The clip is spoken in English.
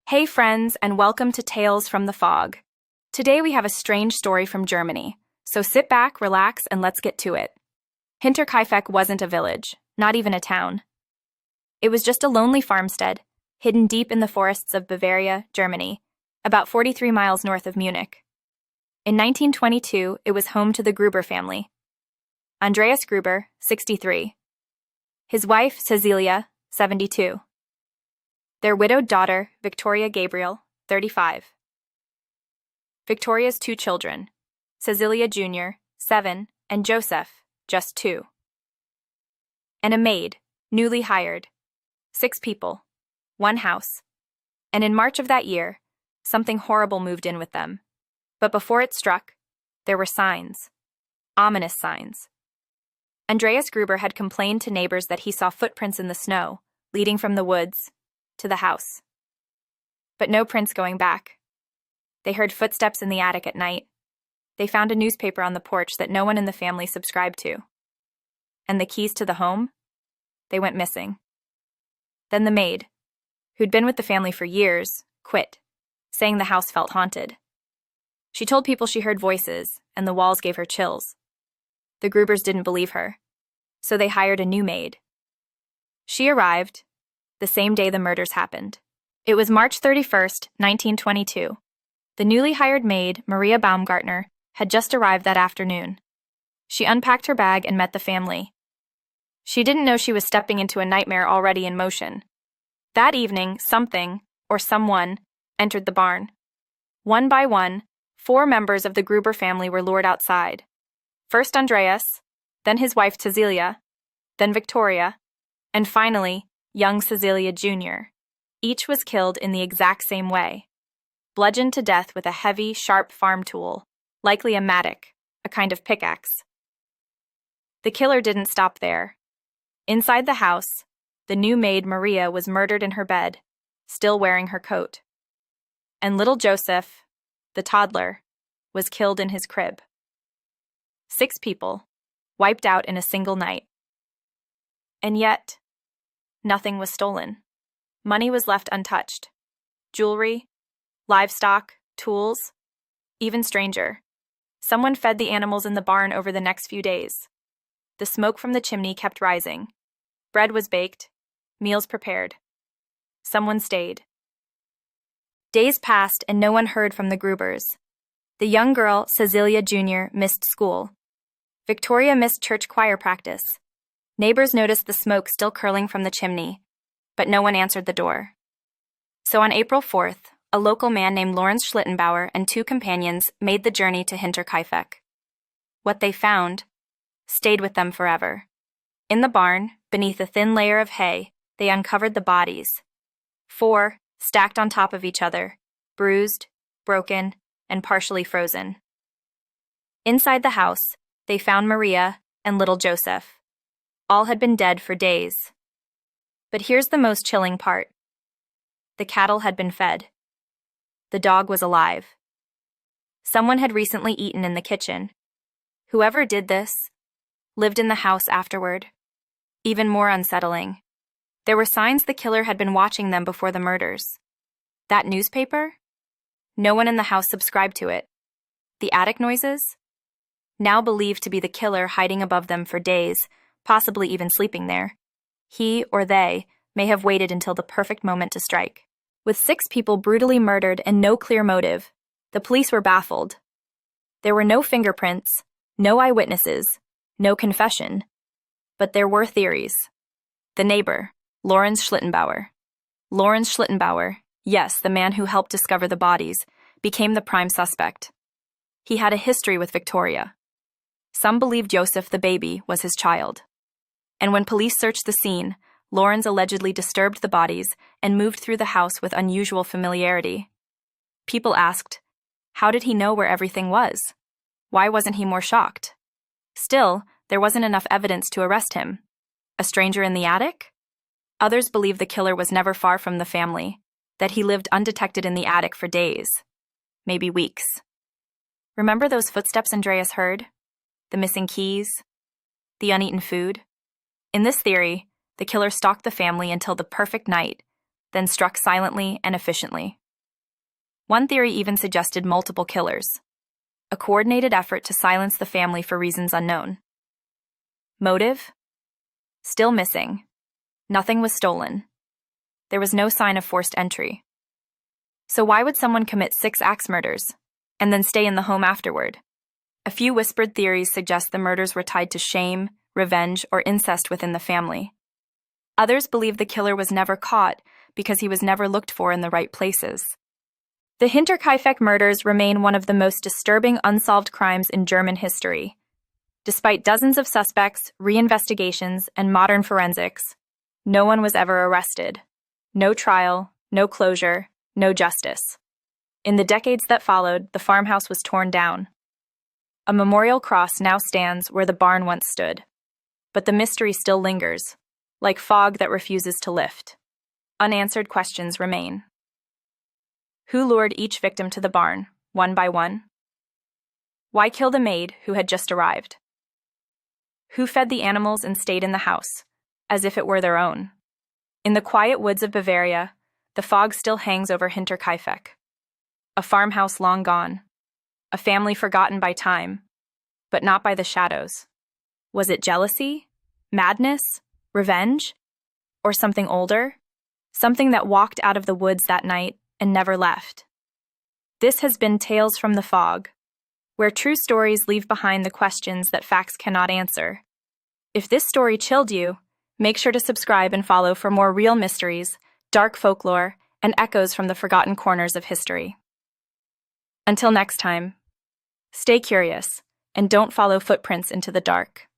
Hey friends, and welcome to Tales from the Fog. Today we have a strange story from Germany, so sit back, relax, and let's get to it. Hinterkaifeck wasn't a village, not even a town. It was just a lonely farmstead, hidden deep in the forests of Bavaria, Germany, about 43 miles north of Munich. In 1922, it was home to the Gruber family. Andreas Gruber, 63. His wife, Cecilia, 72. Their widowed daughter, Victoria Gabriel, 35. Victoria's two children, Cecilia Jr., 7, and Joseph, just 2. And a maid, newly hired. 6 people, 1 house. And in March of that year, something horrible moved in with them. But before it struck, there were signs. Ominous signs. Andreas Gruber had complained to neighbors that he saw footprints in the snow, leading from the woods to the house. But no prints going back. They heard footsteps in the attic at night. They found a newspaper on the porch that no one in the family subscribed to. And the keys to the home? They went missing. Then the maid, who'd been with the family for years, quit, saying the house felt haunted. She told people she heard voices, and the walls gave her chills. The Grubers didn't believe her, so they hired a new maid. She arrived the same day the murders happened. It was March 31st, 1922. The newly hired maid, Maria Baumgartner, had just arrived that afternoon. She unpacked her bag and met the family. She didn't know she was stepping into a nightmare already in motion. That evening, something, or someone, entered the barn. One by one, 4 members of the Gruber family were lured outside. First Andreas, then his wife Cecilia, then Victoria, and finally, young Cecilia Jr. Each was killed in the exact same way. Bludgeoned to death with a heavy, sharp farm tool, likely a mattock, a kind of pickaxe. The killer didn't stop there. Inside the house, the new maid Maria was murdered in her bed, still wearing her coat. And little Joseph, the toddler, was killed in his crib. 6 people, wiped out in a single night. And yet, nothing was stolen. Money was left untouched. Jewelry, livestock, tools. Even stranger, someone fed the animals in the barn over the next few days. The smoke from the chimney kept rising. Bread was baked, meals prepared. Someone stayed. Days passed and no one heard from the Grubers. The young girl, Cecilia Jr., missed school. Victoria missed church choir practice. Neighbors noticed the smoke still curling from the chimney, but no one answered the door. So on April 4th, a local man named Lorenz Schlittenbauer and 2 companions made the journey to Hinterkaifeck. What they found stayed with them forever. In the barn, beneath a thin layer of hay, they uncovered the bodies. 4, stacked on top of each other, bruised, broken, and partially frozen. Inside the house, they found Maria and little Joseph. All had been dead for days. But here's the most chilling part. The cattle had been fed. The dog was alive. Someone had recently eaten in the kitchen. Whoever did this lived in the house afterward. Even more unsettling, there were signs the killer had been watching them before the murders. That newspaper? No one in the house subscribed to it. The attic noises? Now believed to be the killer hiding above them for days, possibly even sleeping there. He or they may have waited until the perfect moment to strike. With 6 people brutally murdered and no clear motive, the police were baffled. There were no fingerprints, no eyewitnesses, no confession. But there were theories. The neighbor, Lorenz Schlittenbauer. Lorenz Schlittenbauer, yes, the man who helped discover the bodies, became the prime suspect. He had a history with Victoria. Some believed Joseph the baby was his child. And when police searched the scene, Lorenz allegedly disturbed the bodies and moved through the house with unusual familiarity. People asked, how did he know where everything was? Why wasn't he more shocked? Still, there wasn't enough evidence to arrest him. A stranger in the attic? Others believe the killer was never far from the family, that he lived undetected in the attic for days, maybe weeks. Remember those footsteps Andreas heard? The missing keys? The uneaten food? In this theory, the killer stalked the family until the perfect night, then struck silently and efficiently. One theory even suggested multiple killers, a coordinated effort to silence the family for reasons unknown. Motive? Still missing. Nothing was stolen. There was no sign of forced entry. So why would someone commit 6 axe murders and then stay in the home afterward? A few whispered theories suggest the murders were tied to shame, revenge, or incest within the family. Others believe the killer was never caught because he was never looked for in the right places. The Hinterkaifeck murders remain one of the most disturbing unsolved crimes in German history. Despite dozens of suspects, reinvestigations, and modern forensics, no one was ever arrested. No trial, no closure, no justice. In the decades that followed, the farmhouse was torn down. A memorial cross now stands where the barn once stood. But the mystery still lingers, like fog that refuses to lift. Unanswered questions remain. Who lured each victim to the barn, one by one? Why kill the maid who had just arrived? Who fed the animals and stayed in the house, as if it were their own? In the quiet woods of Bavaria, the fog still hangs over Hinterkaifeck. A farmhouse long gone. A family forgotten by time, but not by the shadows. Was it jealousy? Madness? Revenge? Or something older? Something that walked out of the woods that night and never left. This has been Tales from the Fog, where true stories leave behind the questions that facts cannot answer. If this story chilled you, make sure to subscribe and follow for more real mysteries, dark folklore, and echoes from the forgotten corners of history. Until next time, stay curious and don't follow footprints into the dark.